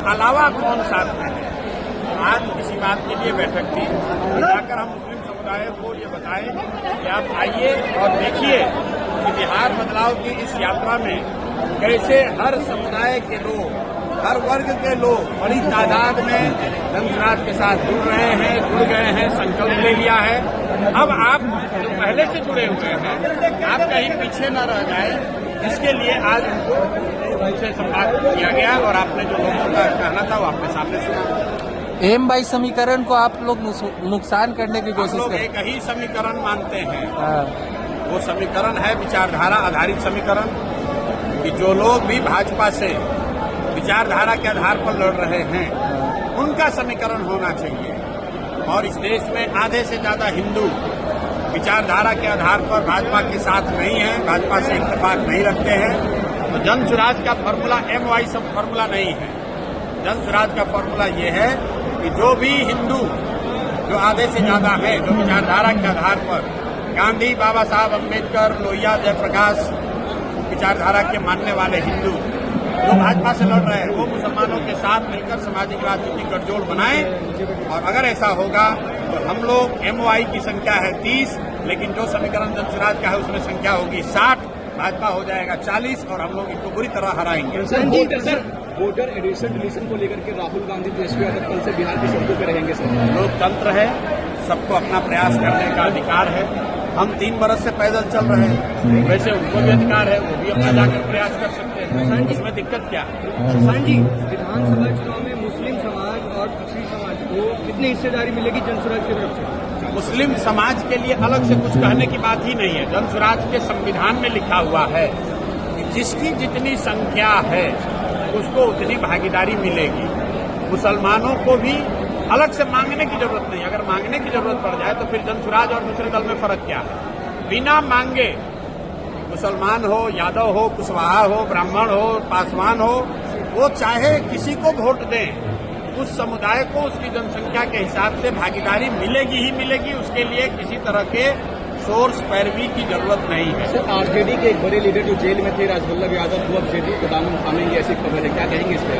अलावा कौन साथ में है। आज किसी बात के लिए बैठक थी, जाकर हम मुस्लिम समुदाय को ये बताएं कि आप आइए और देखिए कि बिहार बदलाव की इस यात्रा में कैसे हर समुदाय के लोग, हर वर्ग के लोग बड़ी तादाद में जनसुराज के साथ जुड़ रहे हैं, जुड़ गए हैं, संकल्प ले लिया है। अब आप जो पहले से जुड़े हुए हैं, आप कहीं पीछे न रह जाए, इसके लिए आज उनसे संवाद किया गया और आपने जो लोगों का कहना था वो आपने सामने सुना। एम बाई समीकरण को आप लोग नुकसान करने की कोशिश लोग कर एक ही समीकरण मानते हैं। वो समीकरण है विचारधारा आधारित समीकरण, कि जो लोग भी भाजपा से विचारधारा के आधार पर लड़ रहे हैं उनका समीकरण होना चाहिए। और इस देश में आधे से ज्यादा हिंदू विचारधारा के आधार पर भाजपा के साथ नहीं है, भाजपा से इत्तेफाक नहीं रखते हैं। तो जनसुराज का फॉर्मूला MY सब फॉर्मूला नहीं है। जनसुराज का फॉर्मूला ये है कि जो भी हिंदू, जो आधे से ज्यादा है, जो विचारधारा के आधार पर गांधी, बाबा साहब अम्बेडकर, लोहिया, जयप्रकाश विचारधारा के मानने वाले हिंदू जो भाजपा से लड़ रहे हैं, वो मुसलमानों के साथ मिलकर सामाजिक राजनीतिक गठजोड़ बनाएं। और अगर ऐसा होगा तो हम लोग MY की संख्या है 30, लेकिन जो समीकरण जनसुराज का है उसमें संख्या होगी 60, भाजपा हो जाएगा 40 और हम लोग इनको बुरी तरह हराएंगे। वोटर एडिशन डिलीशन को लेकर के राहुल गांधी तेजस्वी यादव कल से बिहार की सड़कों पर रहेंगे सर। लोकतंत्र है, सबको अपना प्रयास करने का अधिकार है। हम 3 बरस से पैदल चल रहे हैं, वैसे उनको भी अधिकार है, वो भी अपना जाकर प्रयास कर सकते हैं। इसमें दिक्कत क्या है? किसान जी, विधानसभा चुनाव में मुस्लिम समाज और दूसरी समाज को कितनी हिस्सेदारी मिलेगी जनसुराज की तरफ से? मुस्लिम समाज के लिए अलग से कुछ कहने की बात ही नहीं है। जनसुराज के संविधान में लिखा हुआ है कि जिसकी जितनी संख्या है उसको उतनी भागीदारी मिलेगी। मुसलमानों को भी अलग से मांगने की जरूरत नहीं। अगर मांगने की जरूरत पड़ जाए तो फिर जनसुराज और दूसरे दल में फर्क क्या है? बिना मांगे मुसलमान हो, यादव हो, कुशवाहा हो, ब्राह्मण हो, पासवान हो, वो चाहे किसी को वोट दें, उस समुदाय को उसकी जनसंख्या के हिसाब से भागीदारी मिलेगी ही मिलेगी। उसके लिए किसी तरह के सोर्स पैरवी की जरूरत नहीं है। सर, आरजेडी के एक बड़े लीडर जो जेल में थे, राजवल्लभ यादव, वो अब जेडी को दामन थामेंगे, ऐसी खबर है, क्या कहेंगे इस पर?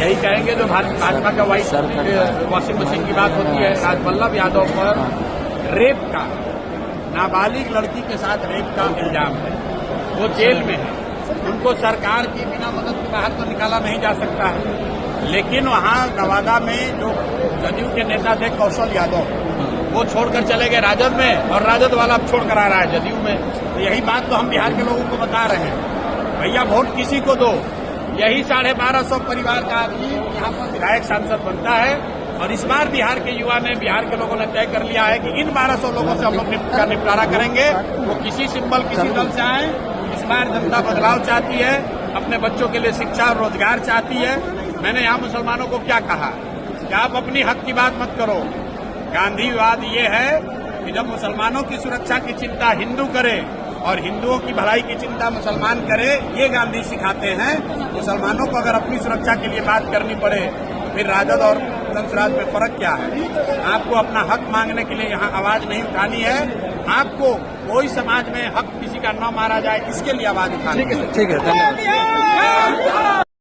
यही कहेंगे जो भाजपा का वॉशिंग मशीन की बात होती है। राजवल्लभ यादव पर रेप का, नाबालिग लड़की के साथ रेप का इल्जाम है, वो जेल में है। उनको सरकार की बिना मदद के बाहर तो निकाला नहीं जा सकता है। लेकिन वहां नवादा में जो जदयू के नेता थे कौशल यादव, वो छोड़कर चले गए राजद में, और राजद वाला अब छोड़कर आ रहा है जदयू में। तो यही बात तो हम बिहार के लोगों को बता रहे हैं, भैया वोट किसी को दो। यही 1250 परिवार का आदमी यहाँ पर विधायक सांसद बनता है। और इस बार बिहार के युवा ने, बिहार के लोगों ने तय कर लिया है कि इन 1200 लोगों से हम लोग का निपटारा करेंगे। वो किसी सिंबल, किसी दल से आए। इस बार जनता बदलाव चाहती है, अपने बच्चों के लिए शिक्षा और रोजगार चाहती है। मैंने यहाँ मुसलमानों को क्या कहा कि आप अपनी हक की बात मत करो। गांधीवाद ये है कि जब मुसलमानों की सुरक्षा की चिंता हिंदू करे और हिंदुओं की भलाई की चिंता मुसलमान करे, ये गांधी सिखाते हैं। मुसलमानों को अगर अपनी सुरक्षा के लिए बात करनी पड़े तो फिर राजद और जनसुराज में फर्क क्या है? आपको अपना हक मांगने के लिए यहाँ आवाज नहीं उठानी है। आपको कोई समाज में हक किसी का न मारा जाए, इसके लिए आवाज उठानी है। ठीक है, धन्यवाद।